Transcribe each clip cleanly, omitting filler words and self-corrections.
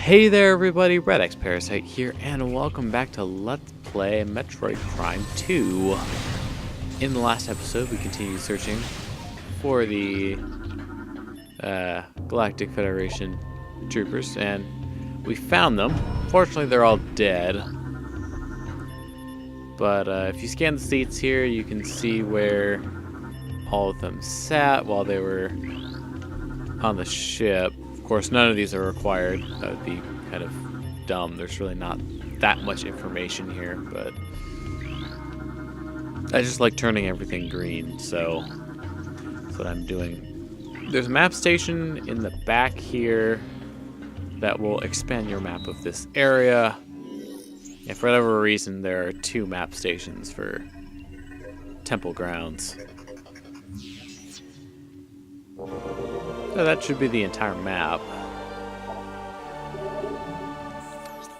Hey there everybody, redxparasite here, and welcome back to Let's Play Metroid Prime 2. In the last episode, we continued searching for the Galactic Federation troopers, and we found them. Fortunately, they're all dead. But if you scan the seats here, you can see where all of them sat while they were on the ship. Of course, none of these are required. That would be kind of dumb. There's really not that much information here, but I just like turning everything green, so that's what I'm doing. There's a map station in the back here that will expand your map of this area. And for whatever reason, there are 2 map stations for temple grounds. So that should be the entire map.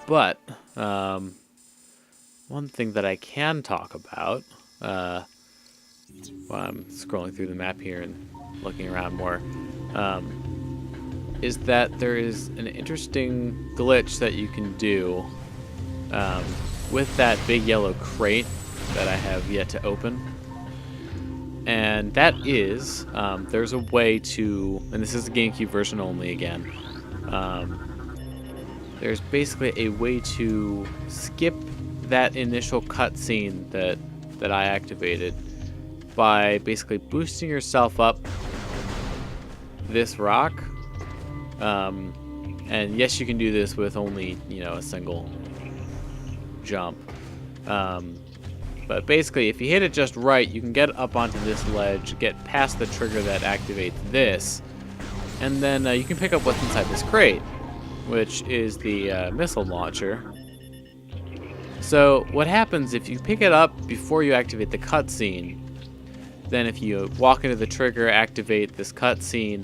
But one thing that I can talk about while I'm scrolling through the map here and looking around more is that there is an interesting glitch that you can do with that big yellow crate that I have yet to open. And that is, there's a way to, and this is the GameCube version only again, there's basically a way to skip that initial cutscene that I activated by basically boosting yourself up this rock. And yes, you can do this with only, a single jump. But basically, if you hit it just right, you can get up onto this ledge, get past the trigger that activates this, and then you can pick up what's inside this crate, which is the missile launcher. So what happens if you pick it up before you activate the cutscene, then if you walk into the trigger, activate this cutscene,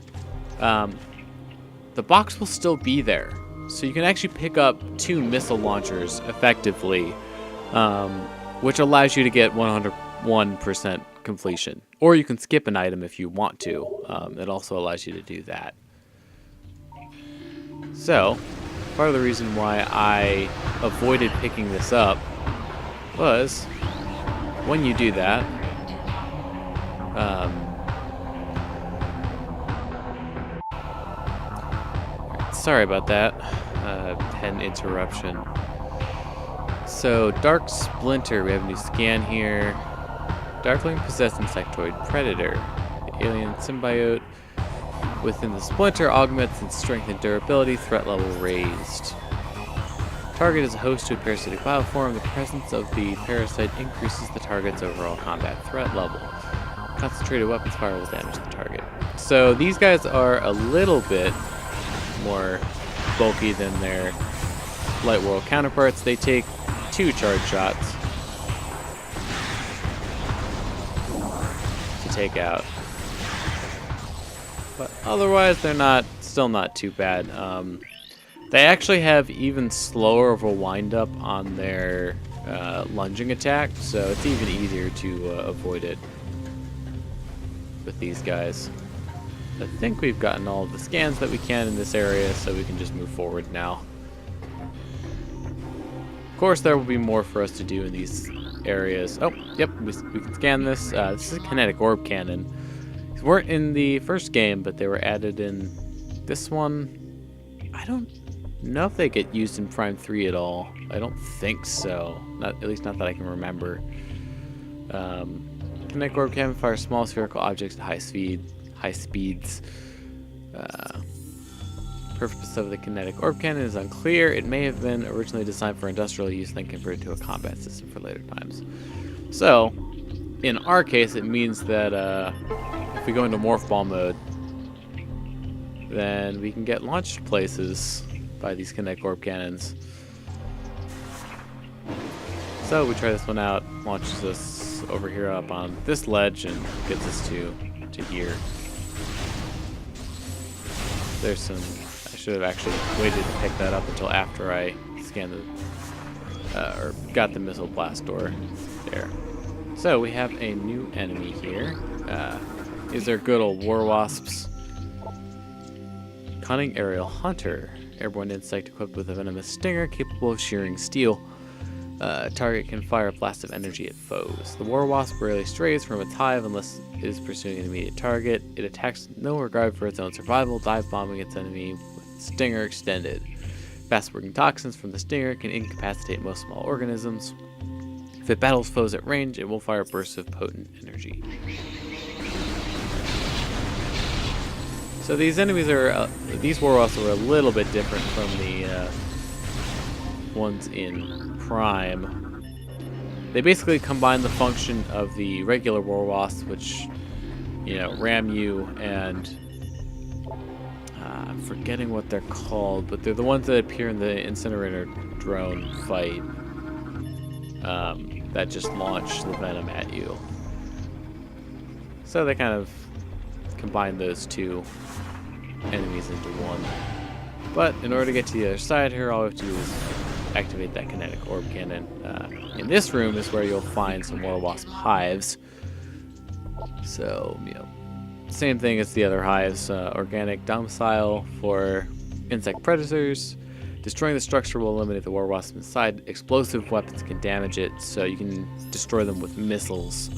the box will still be there. So you can actually pick up 2 missile launchers effectively, which allows you to get 101% completion. Or you can skip an item if you want to. It also allows you to do that. So, part of the reason why I avoided picking this up was, when you do that, sorry about that, had an interruption. So, Dark Splinter, we have a new scan here. Darkling possessed insectoid predator. The alien symbiote within the Splinter augments in strength and durability, threat level raised. Target is a host to a parasitic bioform. The presence of the parasite increases the target's overall combat threat level. Concentrated weapons fire will damage the target. So, these guys are a little bit more bulky than their Light World counterparts. They take 2 charge shots to take out, but otherwise they're still not too bad. They actually have even slower of a wind up on their lunging attack, so it's even easier to avoid it with these guys. I think we've gotten all of the scans that we can in this area, so we can just move forward now. Of course, there will be more for us to do in these areas. Oh, yep, we can scan this. This is a kinetic orb cannon. These weren't in the first game, but they were added in this one. I don't know if they get used in Prime 3 at all. I don't think so. At least not that I can remember. Kinetic orb cannon fires small spherical objects at high speeds. Purpose of the kinetic orb cannon is unclear. It may have been originally designed for industrial use, then converted to a combat system for later times. So, in our case, it means that if we go into morph ball mode, then we can get launched places by these kinetic orb cannons. So we try this one out, launches us over here up on this ledge, and gets us to here. There's some. I should have actually waited to pick that up until after I scanned or got the missile blast door there. So we have a new enemy here. These are good old war wasps. Cunning aerial hunter. airborne insect equipped with a venomous stinger capable of shearing steel. Target can fire a blast of energy at foes. The war wasp rarely strays from its hive unless it is pursuing an immediate target. It attacks with no regard for its own survival, dive bombing its enemy with stinger extended. Fast-working toxins from the stinger can incapacitate most small organisms. If it battles foes at range, it will fire bursts of potent energy. So these enemies are, these war wasps are a little bit different from the ones in Prime. They basically combine the function of the regular war wasp, which, you know, ram you, and I'm forgetting what they're called, but they're the ones that appear in the incinerator drone fight that just launch the venom at you. So they kind of combine those two enemies into one. But in order to get to the other side here, all we have to do is activate that kinetic orb cannon. In this room is where you'll find some war wasp hives. So, you know, same thing as the other hives. Organic domicile for insect predators. Destroying the structure will eliminate the war wasp inside. Explosive weapons can damage it, so you can destroy them with missiles.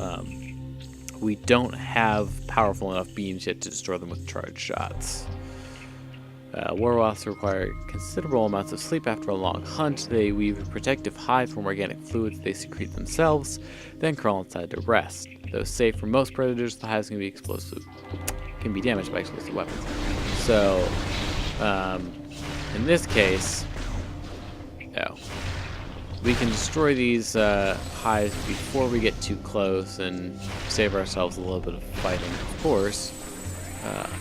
We don't have powerful enough beams yet to destroy them with charged shots. War wasps require considerable amounts of sleep after a long hunt. They weave a protective hide from organic fluids they secrete themselves, then crawl inside to rest. Though safe from most predators, the hives can be damaged by explosive weapons. So, in this case, we can destroy these hives before we get too close and save ourselves a little bit of fighting. Of course,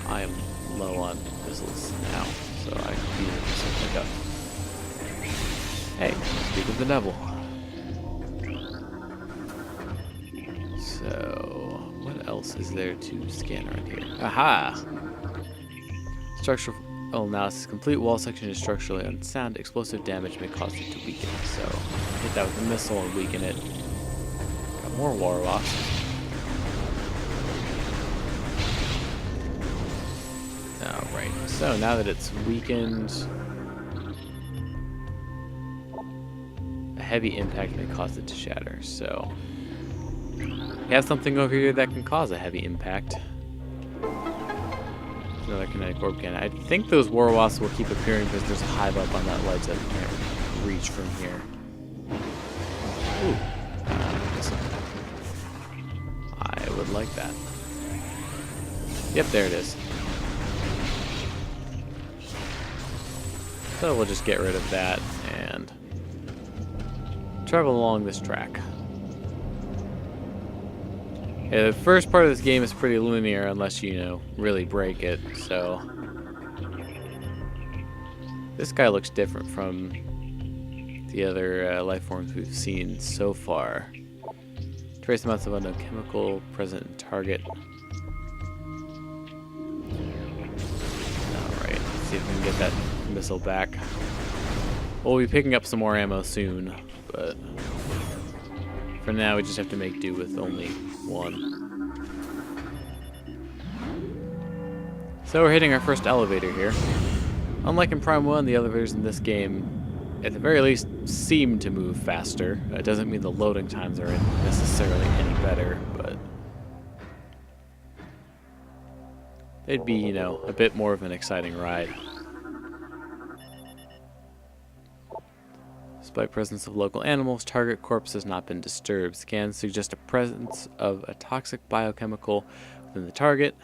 I am low on missiles now, so I can use something like up. Hey, speak of the devil. So, what else is there to scan around here? Aha! Structural analysis. Complete wall section is structurally unsound. Explosive damage may cause it to weaken. So, hit that with a missile and weaken it. Got more war wasps. Alright, so now that it's weakened, a heavy impact may cause it to shatter. So, we have something over here that can cause a heavy impact. Another kinetic orb cannon. I think those war wasps will keep appearing because there's a hive up on that ledge that we can't reach from here. Ooh. I would like that. Yep, there it is. So we'll just get rid of that and travel along this track. Yeah, the first part of this game is pretty linear unless you know, really break it, so this guy looks different from the other life forms we've seen so far. Trace amounts of unknown chemical present in target. Alright, let's see if we can get that missile back. We'll be picking up some more ammo soon, but for now we just have to make do with only one. So we're hitting our first elevator here. Unlike in Prime 1, the elevators in this game, at the very least, seem to move faster. It doesn't mean the loading times are necessarily any better, but they'd be, you know, a bit more of an exciting ride. Despite presence of local animals, target corpse has not been disturbed. Scans suggest a presence of a toxic biochemical within the target.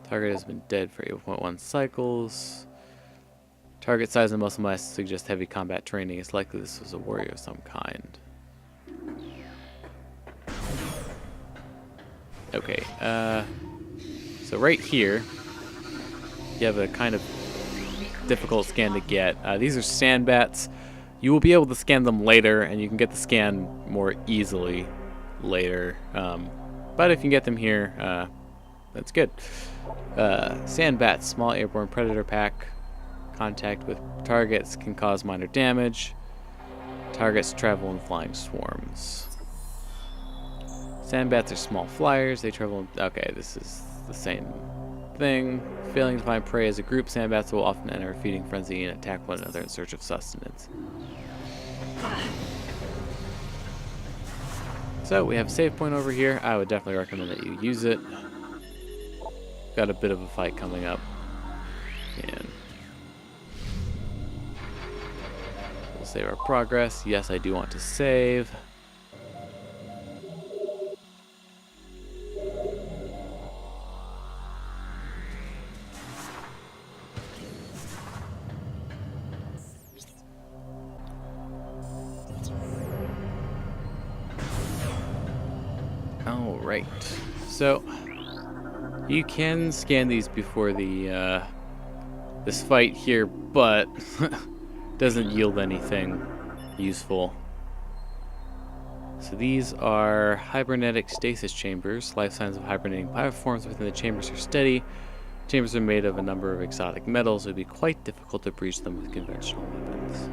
Target has been dead for 8.1 cycles. Target size and muscle mass suggest heavy combat training. It's likely this was a warrior of some kind. Okay, so right here, you have a kind of difficult scan to get. These are sand bats. You will be able to scan them later, and you can get the scan more easily later. But if you can get them here, that's good. Sand bats, small airborne predator pack. Contact with targets can cause minor damage. Targets travel in flying swarms. Sand bats are small flyers. They travel in, okay, this is the same thing. Failing to find prey as a group, sandbats will often enter a feeding frenzy and attack one another in search of sustenance. So we have a save point over here. I would definitely recommend that you use it. Got a bit of a fight coming up. And we'll save our progress. Yes, I do want to save. Alright, so you can scan these before the this fight here, but doesn't yield anything useful. So these are hibernetic stasis chambers. Life signs of hibernating bioforms within the chambers are steady. Chambers are made of a number of exotic metals. It would be quite difficult to breach them with conventional weapons.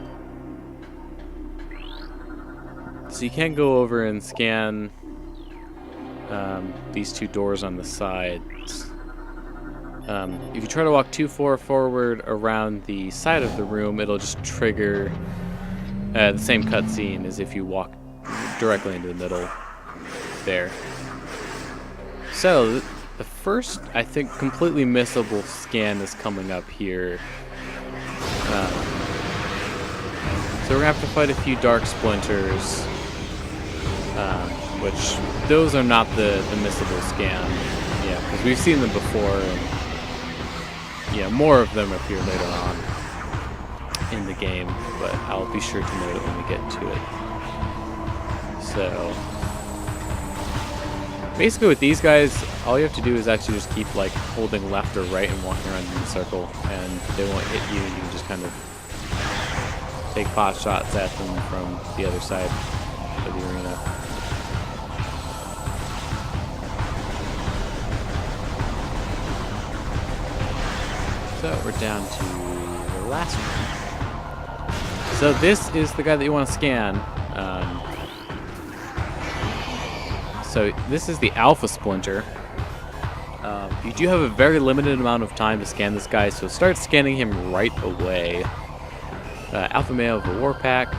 So you can go over and scan these two doors on the sides. If you try to walk too far forward around the side of the room, it'll just trigger the same cutscene as if you walk directly into the middle there. So the first, I think, completely missable scan is coming up here. So we're gonna have to fight a few dark splinters. Which, those are not the missable scan. Yeah, because we've seen them before, and yeah, more of them appear later on in the game, but I'll be sure to note it when we get to it. So, basically with these guys, all you have to do is actually just keep like holding left or right and walking around in a circle, and they won't hit you. You can just kind of take pot shots at them from the other side of the arena. So we're down to the last one. So this is the guy that you want to scan. So this is the Alpha Splinter. You do have a very limited amount of time to scan this guy, so start scanning him right away. Alpha male of the Warpack.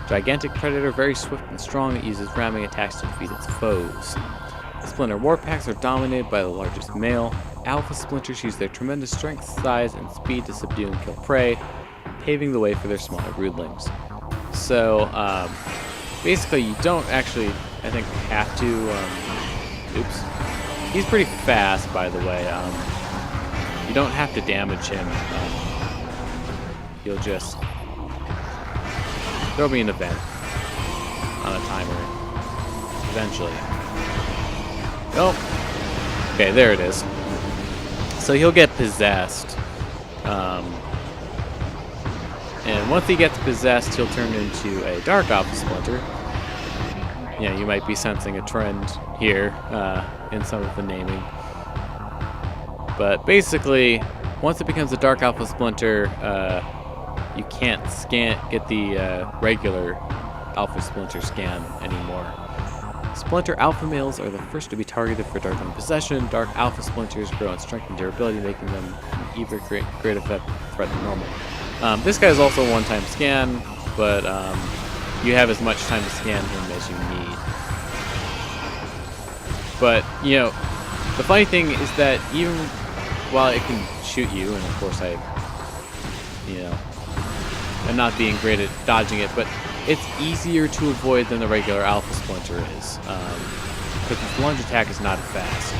Gigantic predator, very swift and strong. It uses ramming attacks to defeat its foes. Splinter Warpacks are dominated by the largest male. Alpha Splinters use their tremendous strength, size, and speed to subdue and kill prey, paving the way for their smaller broodlings. So, basically, you don't actually, I think, have to, oops. He's pretty fast, by the way. You don't have to damage him. He'll just throw me an event on a timer, eventually. Oh, okay, there it is. So he'll get possessed. And once he gets possessed, he'll turn into a Dark Alpha Splinter. Yeah, you might be sensing a trend here in some of the naming. But basically, once it becomes a Dark Alpha Splinter, you can't get the regular Alpha Splinter scan anymore. Splinter Alpha males are the first to be targeted for Darkling possession. Dark Alpha Splinters grow in strength and durability, making them an even greater threat than normal. This guy is also a one-time scan, but you have as much time to scan him as you need. But, you know, the funny thing is that even while it can shoot you, and of course I'm not being great at dodging it, but it's easier to avoid than the regular Alpha Splinter is, because its lunge attack is not as fast.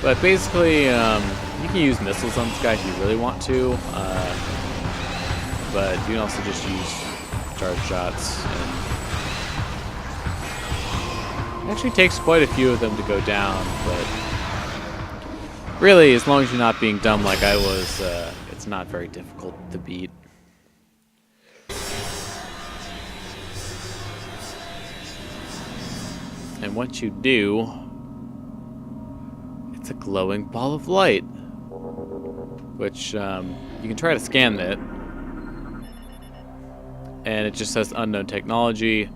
But basically, you can use missiles on this guy if you really want to, but you can also just use charge shots. And it actually takes quite a few of them to go down, but really, as long as you're not being dumb like I was, it's not very difficult to beat. And once you do, it's a glowing ball of light, which you can try to scan it, and it just says unknown technology.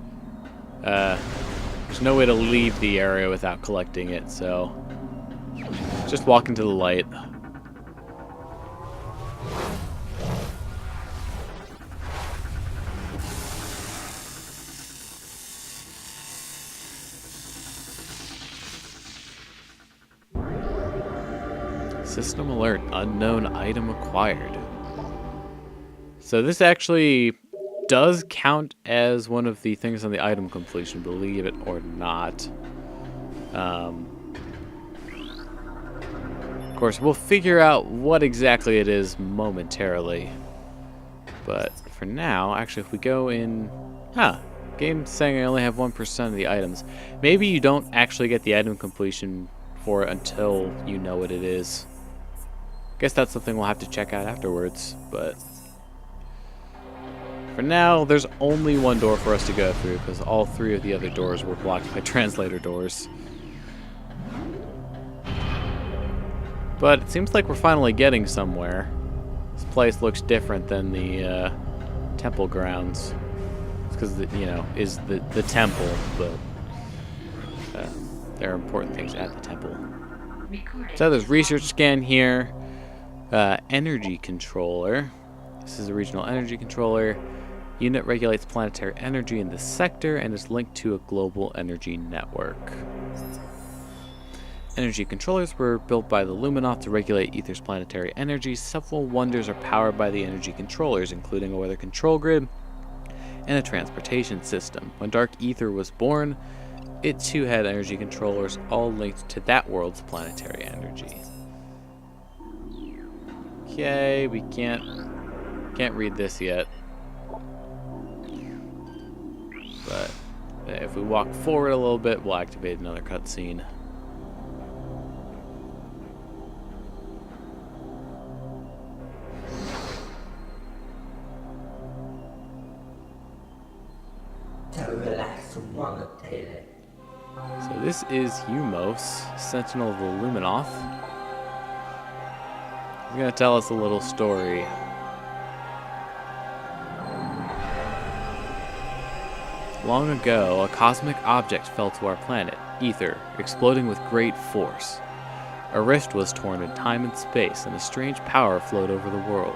There's no way to leave the area without collecting it, so Just walk into the light. System alert, unknown item acquired. So this actually does count as one of the things on the item completion, believe it or not. Of course, we'll figure out what exactly it is momentarily. But for now, actually, if we go in... game's saying I only have 1% of the items. Maybe you don't actually get the item completion for it until you know what it is. Guess that's something we'll have to check out afterwards, but... For now, there's only one door for us to go through, because all 3 of the other doors were blocked by translator doors. But it seems like we're finally getting somewhere. This place looks different than the temple grounds. It's because, is the temple, but there are important things at the temple. So there's research scan here. Energy controller. This is a regional energy controller. Unit regulates planetary energy in this sector and is linked to a global energy network. Energy controllers were built by the Luminoth to regulate Aether's planetary energy. Several wonders are powered by the energy controllers, including a weather control grid and a transportation system. When Dark Aether was born, it too had energy controllers, all linked to that world's planetary energy. Okay, we can't read this yet. But if we walk forward a little bit, we'll activate another cutscene. So this is U-Mos, Sentinel of the Luminoth. He's going to tell us a little story. Long ago, a cosmic object fell to our planet, Aether, exploding with great force. A rift was torn in time and space, and a strange power flowed over the world.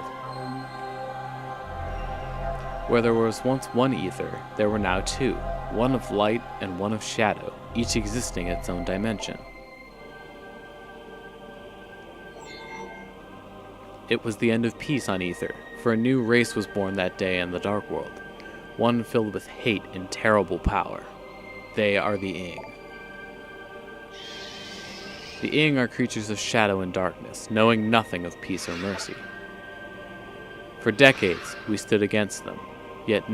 Where there was once one Aether, there were now 2, one of light and one of shadow, each existing in its own dimension. It was the end of peace on Aether, for a new race was born that day in the Dark World, one filled with hate and terrible power. They are the Ing. The Ing are creatures of shadow and darkness, knowing nothing of peace or mercy. For decades, we stood against them, yet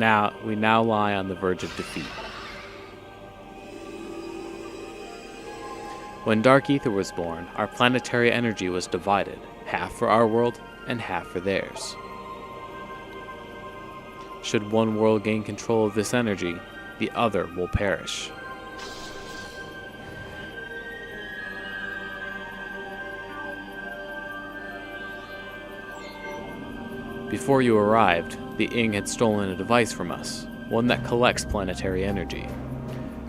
we now lie on the verge of defeat. When Dark Aether was born, our planetary energy was divided, half for our world and half for theirs. Should one world gain control of this energy, the other will perish. Before you arrived, the Ing had stolen a device from us, one that collects planetary energy.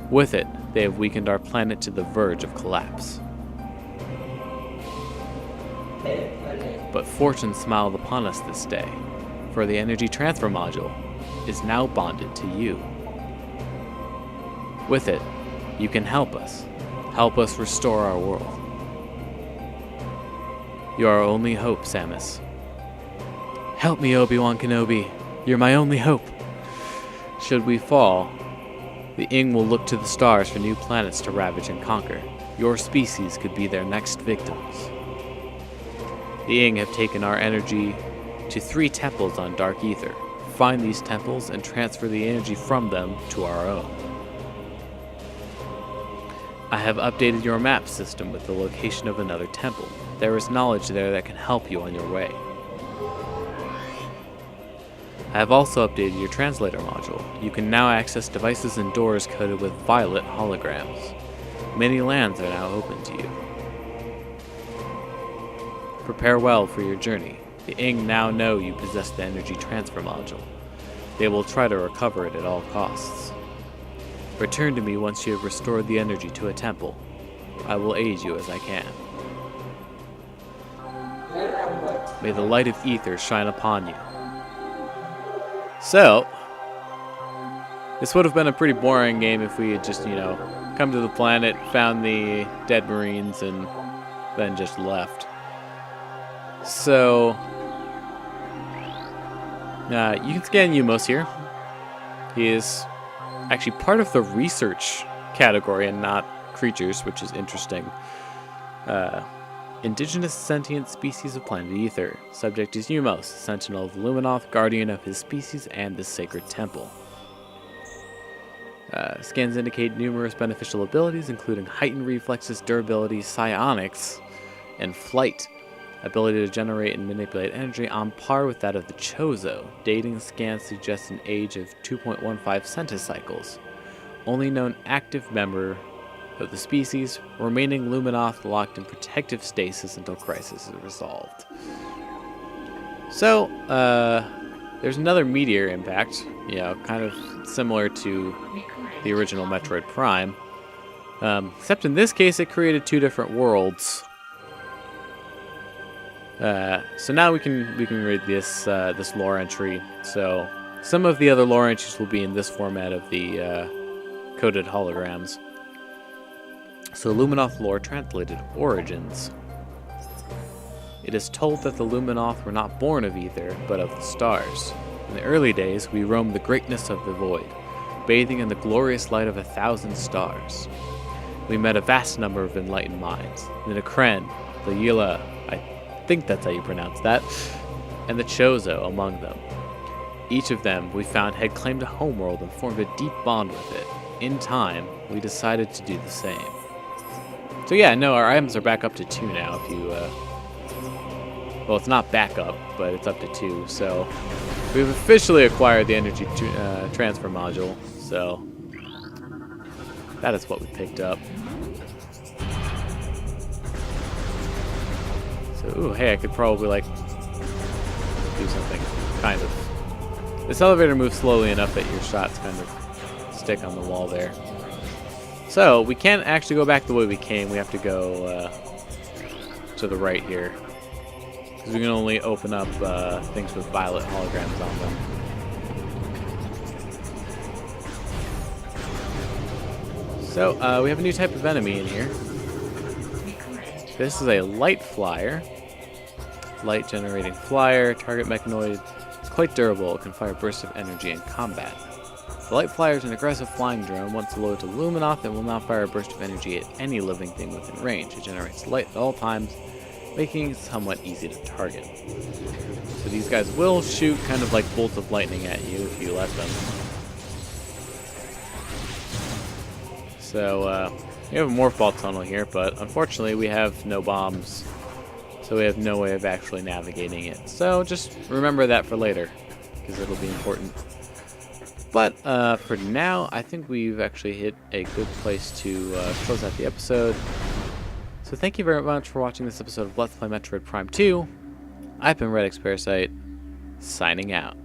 With it, they have weakened our planet to the verge of collapse. But fortune smiled upon us this day, for the energy transfer module is now bonded to you. With it, you can help us restore our world. You are our only hope, Samus. Help me, Obi-Wan Kenobi. You're my only hope. Should we fall, the Ing will look to the stars for new planets to ravage and conquer. Your species could be their next victims. The Ing have taken our energy to 3 temples on Dark Aether. Find these temples and transfer the energy from them to our own. I have updated your map system with the location of another temple. There is knowledge there that can help you on your way. I have also updated your translator module. You can now access devices and doors coded with violet holograms. Many lands are now open to you. Prepare well for your journey. The Ing now know you possess the energy transfer module. They will try to recover it at all costs. Return to me once you have restored the energy to a temple. I will aid you as I can. May the light of Aether shine upon you. So, this would have been a pretty boring game if we had just, come to the planet, found the dead Marines, and then just left. So, you can scan U-Mos here. He is actually part of the research category and not creatures, which is interesting. Indigenous sentient species of planet Aether. Subject is U-Mos, sentinel of Luminoth, guardian of his species and the sacred temple. Scans indicate numerous beneficial abilities, including heightened reflexes, durability, psionics, and flight. Ability to generate and manipulate energy on par with that of the Chozo. Dating scans suggest an age of 2.15 centicycles. Only known active member of the species, remaining Luminoth locked in protective stasis until crisis is resolved. So, there's another Meteor Impact, kind of similar to the original Metroid Prime. Except in this case, it created two different worlds. So now we can read this lore entry. So some of the other lore entries will be in this format of the coded holograms. So Luminoth lore translated origins. It is told that the Luminoth were not born of Aether, but of the stars. In the early days, we roamed the greatness of the void, bathing in the glorious light of 1,000 stars. We met a vast number of enlightened minds, the Nekren, the Yila, I think that's how you pronounce that, and the Chozo among them. Each of them, we found, had claimed a homeworld and formed a deep bond with it. In time, we decided to do the same. So yeah, no, our items are back up to 2 now. If you, well, it's not back up, but it's up to 2. So we've officially acquired the energy transfer module. So that is what we picked up. So, ooh, hey, I could probably, do something, kind of. This elevator moves slowly enough that your shots kind of stick on the wall there. So, we can't actually go back the way we came. We have to go to the right here. Because we can only open up things with violet holograms on them. So, we have a new type of enemy in here. This is a light flyer. Light generating flyer. Target mechanoid. It's quite durable. It can fire bursts of energy in combat. The light flyer is an aggressive flying drone. Once loaded to Luminoth, it will now fire a burst of energy at any living thing within range. It generates light at all times, making it somewhat easy to target. So these guys will shoot kind of like bolts of lightning at you if you let them. So, we have a morph ball tunnel here, but unfortunately we have no bombs, so we have no way of actually navigating it. So just remember that for later, because it'll be important. But for now, I think we've actually hit a good place to close out the episode. So thank you very much for watching this episode of Let's Play Metroid Prime 2. I've been redxparasite, signing out.